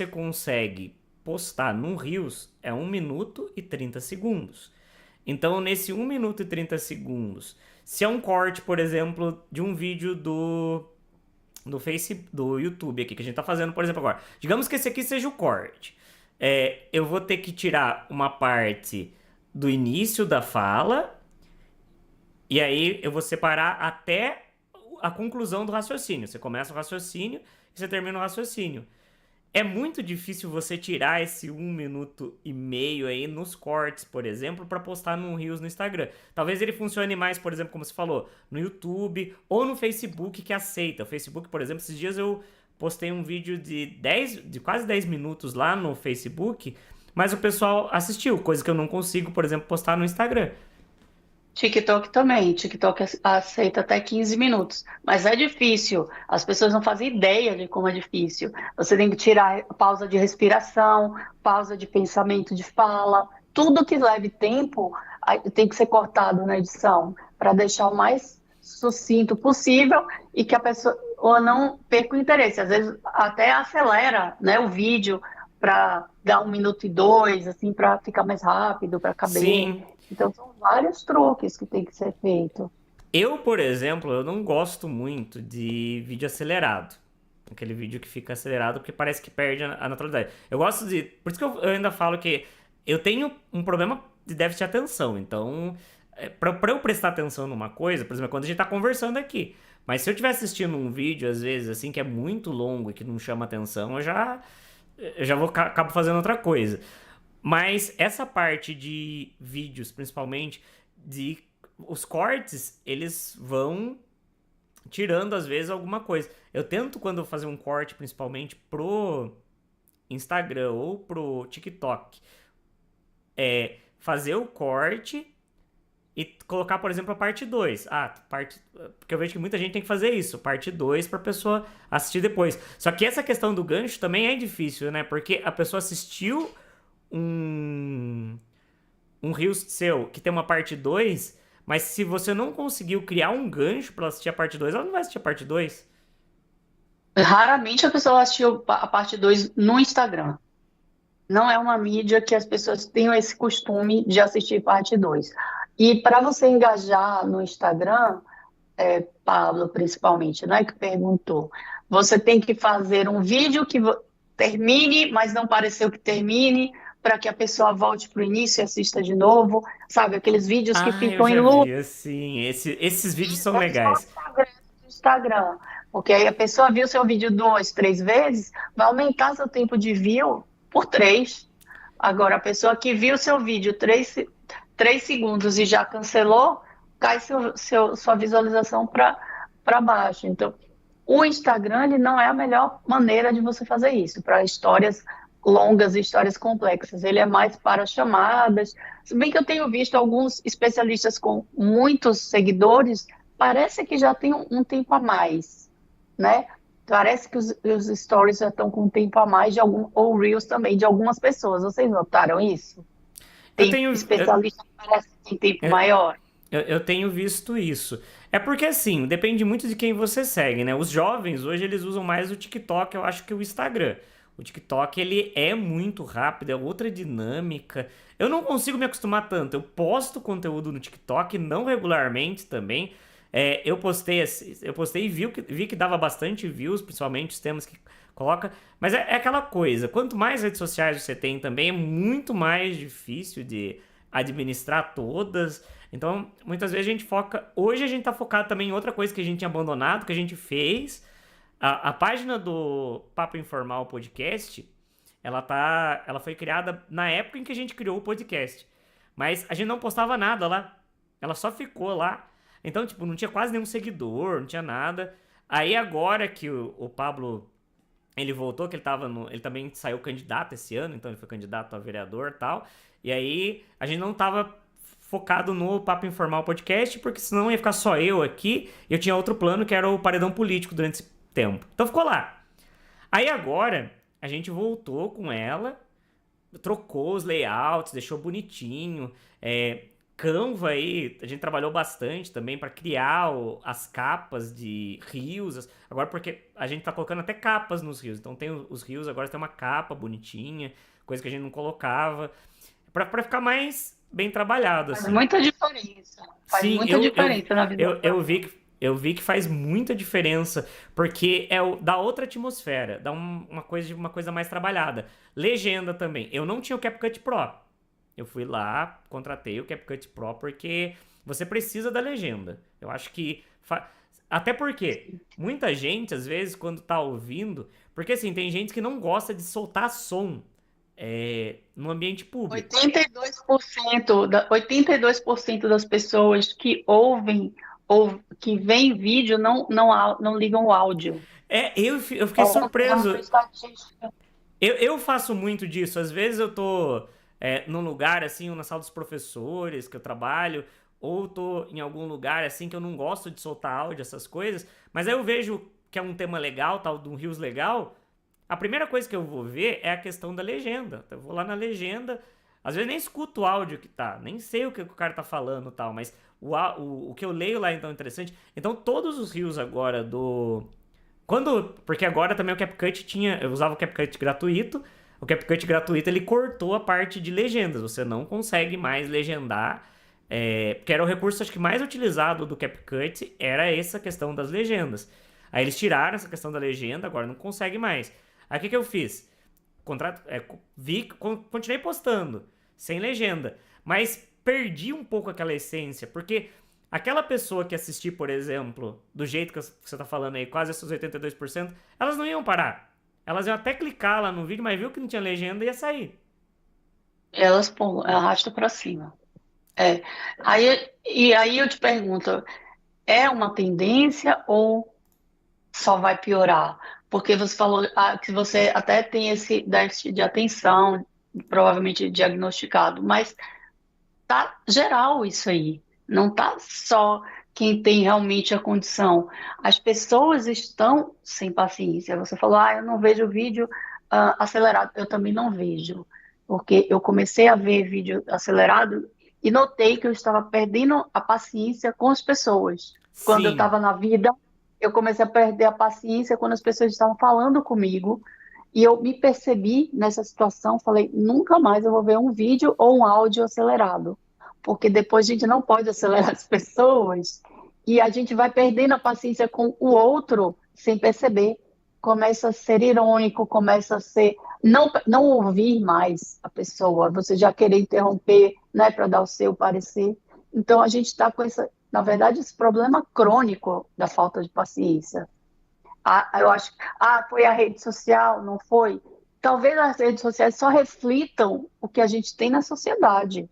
você consegue postar num Reels é 1 minuto e 30 segundos. Então, nesse 1 minuto e 30 segundos, se é um corte, por exemplo, de um vídeo do YouTube aqui, que a gente tá fazendo, por exemplo, agora. Digamos que esse aqui seja o corte. Eu vou ter que tirar uma parte do início da fala, e aí eu vou separar até a conclusão do raciocínio. Você começa o raciocínio e você termina o raciocínio. É muito difícil você tirar esse 1 minuto e meio aí nos cortes, por exemplo, para postar no Reels no Instagram. Talvez ele funcione mais, por exemplo, como você falou, no YouTube ou no Facebook que aceita. O Facebook, por exemplo, esses dias eu postei um vídeo de quase 10 minutos lá no Facebook, mas o pessoal assistiu, coisa que eu não consigo, por exemplo, postar no Instagram. TikTok também. TikTok aceita até 15 minutos. Mas é difícil. As pessoas não fazem ideia de como é difícil. Você tem que tirar pausa de respiração, pausa de pensamento de fala. Tudo que leve tempo tem que ser cortado na edição para deixar o mais sucinto possível e que a pessoa não perca o interesse. Às vezes até acelera, né, o vídeo para dar 1 minuto e 2, assim, para ficar mais rápido, para caber. Sim, Então, são vários truques que tem que ser feito. eu, por exemplo, eu não gosto muito de vídeo acelerado. Aquele vídeo que fica acelerado porque parece que perde a naturalidade. Eu gosto de. Por isso que eu ainda falo que eu tenho um problema de déficit de atenção. Então, pra eu prestar atenção numa coisa, por exemplo, quando a gente tá conversando aqui. Mas se eu estiver assistindo um vídeo, às vezes, assim, que é muito longo e que não chama atenção, eu já acabo fazendo outra coisa. Mas essa parte de vídeos, principalmente, de os cortes, eles vão tirando às vezes alguma coisa. Eu tento quando eu fazer um corte, principalmente pro Instagram ou pro TikTok, fazer o corte e colocar, por exemplo, a parte 2. Porque eu vejo que muita gente tem que fazer isso, parte 2 para pessoa assistir depois. Só que essa questão do gancho também é difícil, né? Porque a pessoa assistiu um Reels seu que tem uma parte 2, mas se você não conseguiu criar um gancho para assistir a parte 2, ela não vai assistir a parte 2. Raramente a pessoa assistiu a parte 2 no Instagram. Não é uma mídia que as pessoas tenham esse costume de assistir parte 2. E para você engajar no Instagram, Pablo, principalmente, né, que perguntou, você tem que fazer um vídeo que termine, mas não pareceu que termine, para que a pessoa volte para o início e assista de novo, sabe? Aqueles vídeos que Ah, eu ficam em já loop. vi, assim. Esses vídeos são Esses são legais. os progressos do Instagram. Porque aí a pessoa viu seu vídeo 2, 3 vezes, vai aumentar seu tempo de view por 3. Agora, a pessoa que viu seu vídeo 3 segundos e já cancelou, cai sua visualização para baixo. Então, o Instagram ele não é a melhor maneira de você fazer isso, para histórias longas e histórias complexas. Ele é mais para chamadas. Se bem que eu tenho visto alguns especialistas com muitos seguidores, parece que já tem um tempo a mais, né? Parece que os stories já estão com um tempo a mais de ou reels também de algumas pessoas. Vocês notaram isso? Eu Tem tenho, especialista que parece que tem tempo eu, maior. eu tenho visto isso. É porque, assim, depende muito de quem você segue, né? Os jovens, hoje, eles usam mais o TikTok, eu acho, que o Instagram. O TikTok, ele é muito rápido, é outra dinâmica. Eu não consigo me acostumar tanto. Eu posto conteúdo no TikTok, não regularmente também. Eu postei e vi que dava bastante views, principalmente os temas que coloca. Mas é aquela coisa, quanto mais redes sociais você tem também, é muito mais difícil de administrar todas. Então, muitas vezes a gente foca. Hoje a gente tá focado também em outra coisa que a gente tinha abandonado, que a gente fez. A página do Papo Informal Podcast, ela foi criada na época em que a gente criou o podcast. Mas a gente não postava nada lá. Ela só ficou lá. Então, tipo, não tinha quase nenhum seguidor, não tinha nada. Aí agora que o Pablo ele voltou, que ele também saiu candidato esse ano, então ele foi candidato a vereador e tal. E aí a gente não tava focado no Papo Informal Podcast, porque senão ia ficar só eu aqui. E eu tinha outro plano que era o paredão político durante esse tempo. Então ficou lá. Aí agora a gente voltou com ela, trocou os layouts, deixou bonitinho. Canva aí, a gente trabalhou bastante também para criar as capas de rios. Agora, porque a gente tá colocando até capas nos rios. Então, tem os rios agora tem uma capa bonitinha, coisa que a gente não colocava, para ficar mais bem trabalhado, Faz assim. muita diferença. Faz Sim, muita diferença na vida das eu vi pessoas. que faz muita diferença, porque dá outra atmosfera, dá uma coisa mais trabalhada. Legenda também. Eu não tinha o CapCut Pro. Eu fui lá, contratei o CapCut Pro porque você precisa da legenda. Eu acho que. Até porque muita gente, às vezes, quando tá ouvindo. Porque assim, tem gente que não gosta de soltar som no ambiente público. 82% das pessoas que ouvem ou que veem vídeo não ligam o áudio. Eu fiquei É uma surpreso. estatística. Eu faço muito disso. Às vezes eu tô num lugar assim, ou na sala dos professores que eu trabalho, ou tô em algum lugar assim que eu não gosto de soltar áudio, essas coisas, mas aí eu vejo que é um tema legal, tal, de um Rios legal. A primeira coisa que eu vou ver é a questão da legenda. Então, eu vou lá na legenda, às vezes nem escuto o áudio que tá, nem sei o que o cara tá falando tal, mas o que eu leio lá então é interessante. Então todos os rios agora porque agora também o CapCut eu usava o CapCut gratuito. O CapCut gratuito ele cortou a parte de legendas. Você não consegue mais legendar. Porque era o recurso acho que mais utilizado do CapCut, era essa questão das legendas. Aí eles tiraram essa questão da legenda, agora não consegue mais. Aí o que eu fiz? Continuei postando, sem legenda. Mas perdi um pouco aquela essência, porque aquela pessoa que assistir, por exemplo, do jeito que você tá falando aí, quase esses 82%, elas não iam parar. Elas iam até clicar lá no vídeo, mas viu que não tinha legenda e ia sair. Elas arrastam para cima. É. E aí eu te pergunto, é uma tendência ou só vai piorar? Porque você falou que você até tem esse déficit de atenção, provavelmente diagnosticado, mas tá geral isso aí. Não tá só quem tem realmente a condição. As pessoas estão sem paciência. Você falou, eu não vejo vídeo acelerado. Eu também não vejo, porque eu comecei a ver vídeo acelerado e notei que eu estava perdendo a paciência com as pessoas. Quando eu Sim, estava na vida, eu comecei a perder a paciência quando as pessoas estavam falando comigo. E eu me percebi nessa situação, falei, nunca mais eu vou ver um vídeo ou um áudio acelerado, porque depois a gente não pode acelerar as pessoas e a gente vai perdendo a paciência com o outro sem perceber. Começa a ser irônico, começa a ser não ouvir mais a pessoa, você já querer interromper, né, para dar o seu parecer. Então a gente está com essa, na verdade, esse problema crônico da falta de paciência. Eu acho, foi a rede social, não foi? Talvez as redes sociais só reflitam o que a gente tem na sociedade.